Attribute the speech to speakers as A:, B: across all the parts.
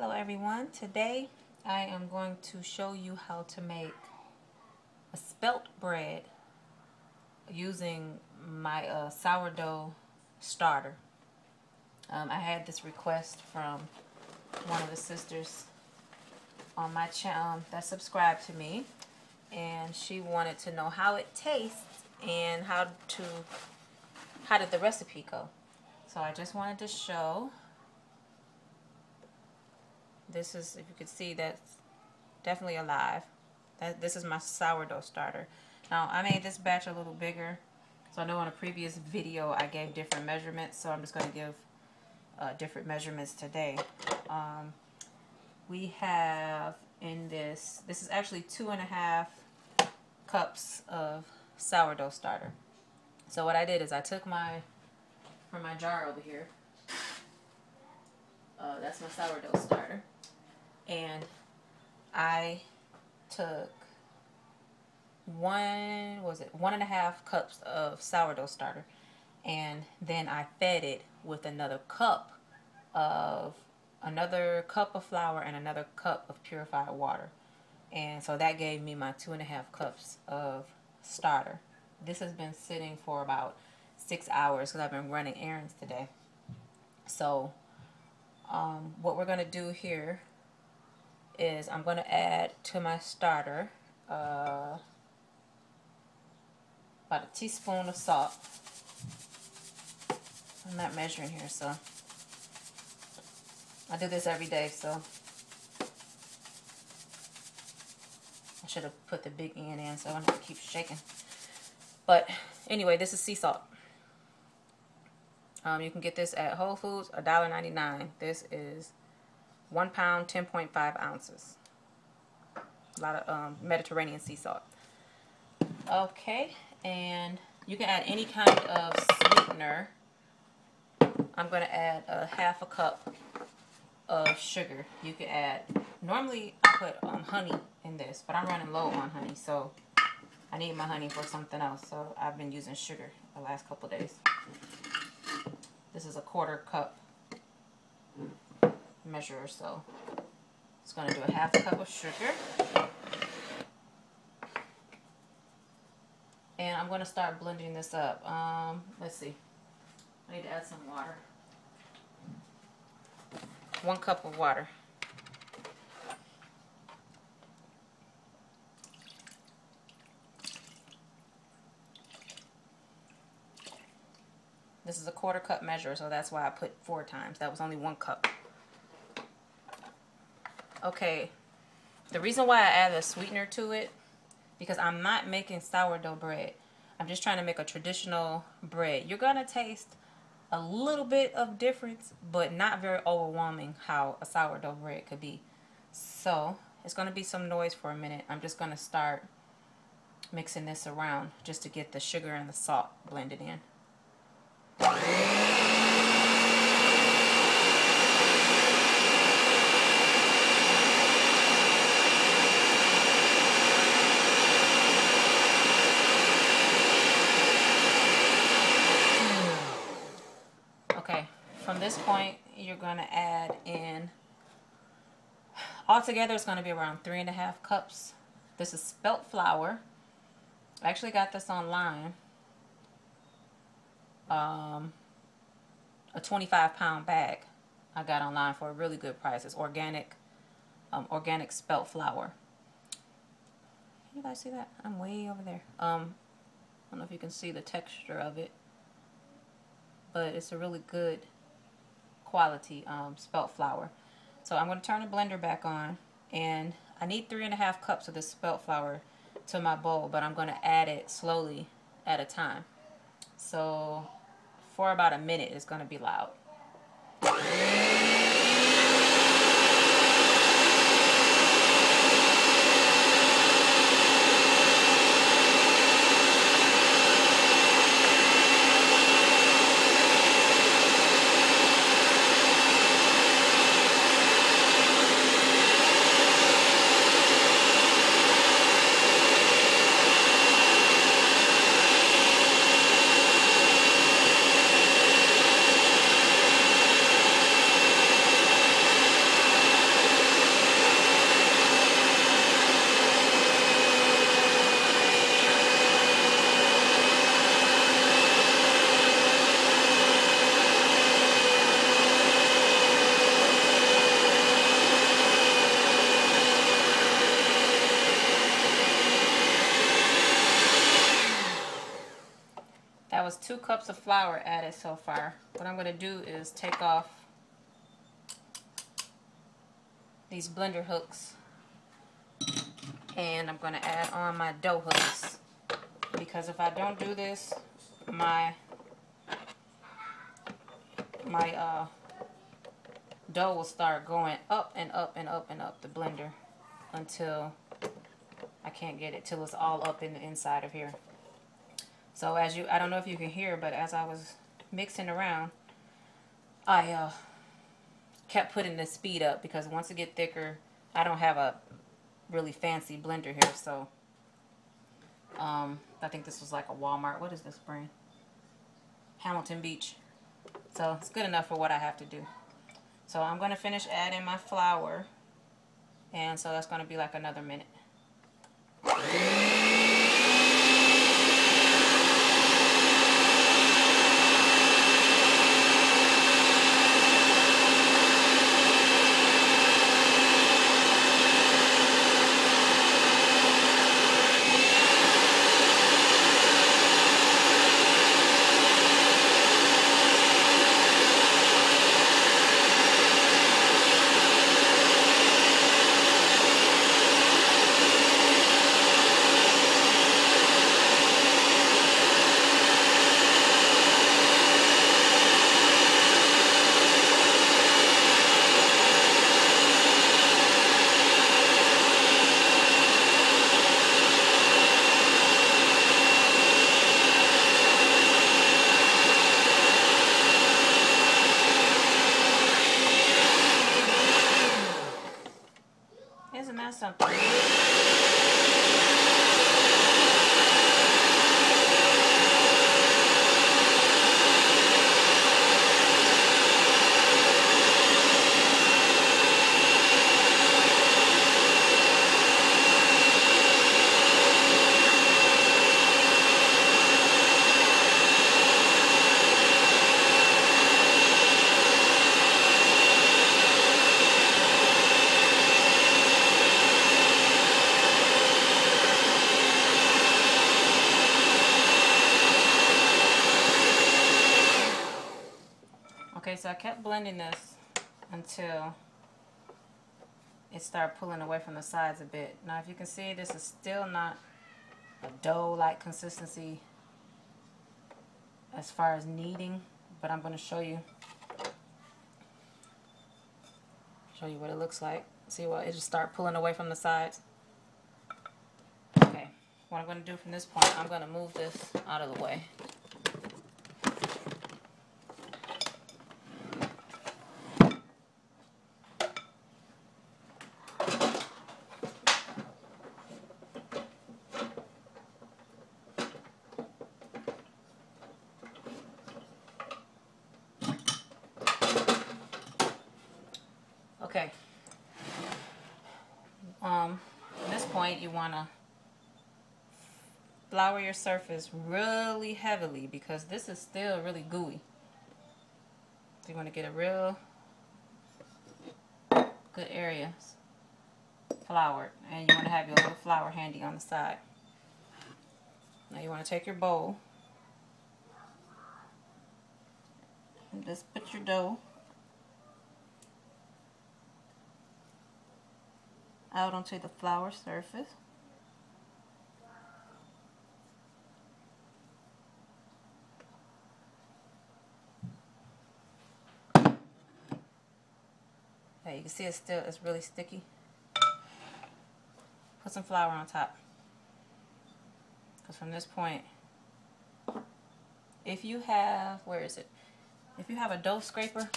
A: Hello everyone. Today I am going to show you how to make a spelt bread using my sourdough starter. I had this request from one of the sisters on my channel that subscribed to me, and she wanted to know how it tastes and how did the recipe go. So I just wanted to show. This is, if you could see, that's definitely alive. This is my sourdough starter. Now, I made this batch a little bigger. So I know in a previous video I gave different measurements. So I'm just going to give different measurements today. We have in this is actually 2.5 cups of sourdough starter. So what I did is I took from my jar over here. That's my sourdough starter. And I took 1.5 cups of sourdough starter, and then I fed it with another cup of flour and another cup of purified water, and so that gave me my 2.5 cups of starter. This has been sitting for about 6 hours because I've been running errands today. So what we're going to do here is I'm going to add to my starter about a teaspoon of salt. I'm not measuring here, so I do this every day, so I should have put the big end in so I don't have to keep shaking. But anyway, this is sea salt. You can get this at Whole Foods, $1.99. This is 1 pound, 10.5 ounces. A lot of Mediterranean sea salt. Okay, and you can add any kind of sweetener. I'm going to add a 1/2 cup of sugar. You can add, normally I put honey in this, but I'm running low on honey, so I need my honey for something else. So I've been using sugar the last couple days. This is a 1/4 cup measure, so it's going to do a 1/2 cup of sugar, and I'm going to start blending this up. Let's see, I need to add some water. 1 cup of water. This is a 1/4 cup measure, so that's why I put 4 times. That was only 1 cup. Okay, the reason why I added a sweetener to it, because I'm not making sourdough bread. I'm just trying to make a traditional bread. You're going to taste a little bit of difference, but not very overwhelming how a sourdough bread could be. So it's going to be some noise for a minute. I'm just going to start mixing this around just to get the sugar and the salt blended in. Okay, from this point you're going to add in, altogether it's going to be around 3.5 cups. This is spelt flour. I actually got this online. A 25-pound bag I got online for a really good price. It's organic, organic spelt flour. Can you guys see that? I'm way over there. I don't know if you can see the texture of it, but it's a really good quality spelt flour. So I'm going to turn the blender back on, and I need 3.5 cups of this spelt flour to my bowl, but I'm going to add it slowly at a time. So for about a minute it's going to be loud. it's 2 cups of flour added so far. What I'm going to do is take off these blender hooks, and I'm going to add on my dough hooks, because if I don't do this, my dough will start going up and up and up and up the blender until I can't get it, till it's all up in the inside of here. So I don't know if you can hear, but as I was mixing around, I kept putting the speed up, because once it get thicker, I don't have a really fancy blender here, so I think this was like a Walmart. What is this brand? Hamilton Beach. So it's good enough for what I have to do. So I'm going to finish adding my flour, and so that's going to be like another minute. Isn't that something? Okay, so I kept blending this until it started pulling away from the sides a bit. Now, if you can see, this is still not a dough-like consistency as far as kneading, but I'm going to show you what it looks like. See what it just start pulling away from the sides. Okay, what I'm going to do from this point, I'm going to move this out of the way. Okay. At this point, you want to flour your surface really heavily, because this is still really gooey. So you want to get a real good area floured, and you want to have your little flour handy on the side. Now you want to take your bowl and just put your dough out onto the flour surface. Okay, you can see it's really sticky. Put some flour on top, because from this point, if you have, where is it? If you have a dough scraper,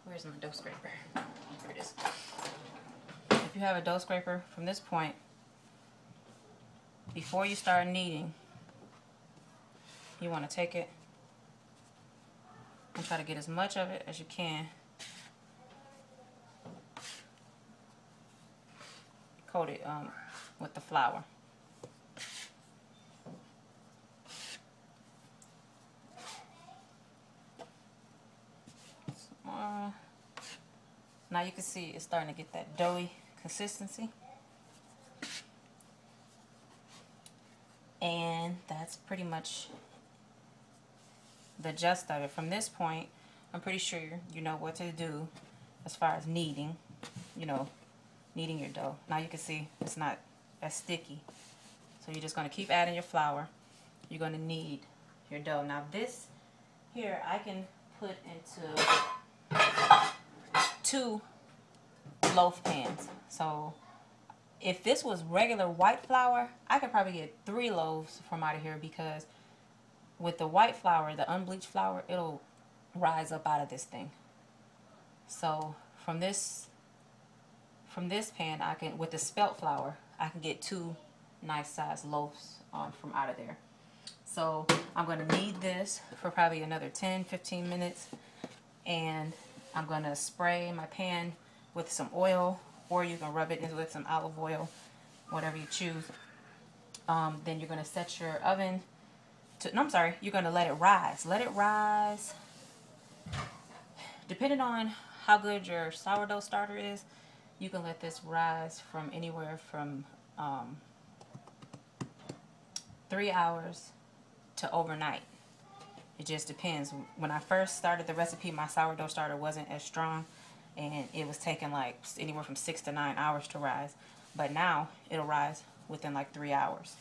A: where's my dough scraper? Here it is. If you have a dough scraper, from this point, before you start kneading, you want to take it and try to get as much of it as you can. Coat it with the flour. Now you can see it's starting to get that doughy consistency. And that's pretty much the gist of it. From this point, I'm pretty sure you know what to do as far as kneading, kneading your dough. Now you can see it's not as sticky. So you're just going to keep adding your flour. You're going to knead your dough. Now this here I can put into 2 loaf pans. So if this was regular white flour, I could probably get 3 loaves from out of here, because with the white flour, the unbleached flour, it'll rise up out of this thing. So from this pan, I can, with the spelt flour, I can get 2 nice sized loaves from out of there. So I'm going to knead this for probably another 10-15 minutes, and I'm going to spray my pan with some oil, or you can rub it in with some olive oil, whatever you choose. Then you're going to set your oven to, no, I'm sorry, you're going to let it rise. Let it rise. Depending on how good your sourdough starter is, you can let this rise from anywhere from 3 hours to overnight. It just depends. When I first started the recipe, my sourdough starter wasn't as strong, and it was taking like anywhere from 6 to 9 hours to rise. But now it'll rise within like 3 hours.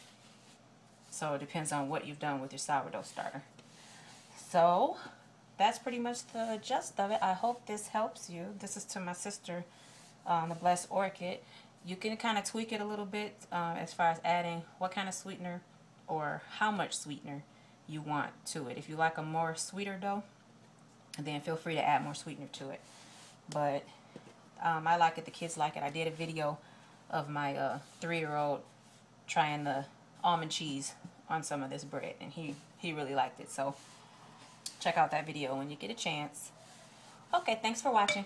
A: So it depends on what you've done with your sourdough starter. So that's pretty much the gist of it. I hope this helps you. This is to my sister, the Blessed Orchid. You can kind of tweak it a little bit as far as adding what kind of sweetener or how much sweetener you want to it. If you like a more sweeter dough, then feel free to add more sweetener to it. But I like it. The kids like it. I did a video of my 3-year-old trying the almond cheese on some of this bread, and he really liked it. So check out that video when you get a chance. Okay, thanks for watching.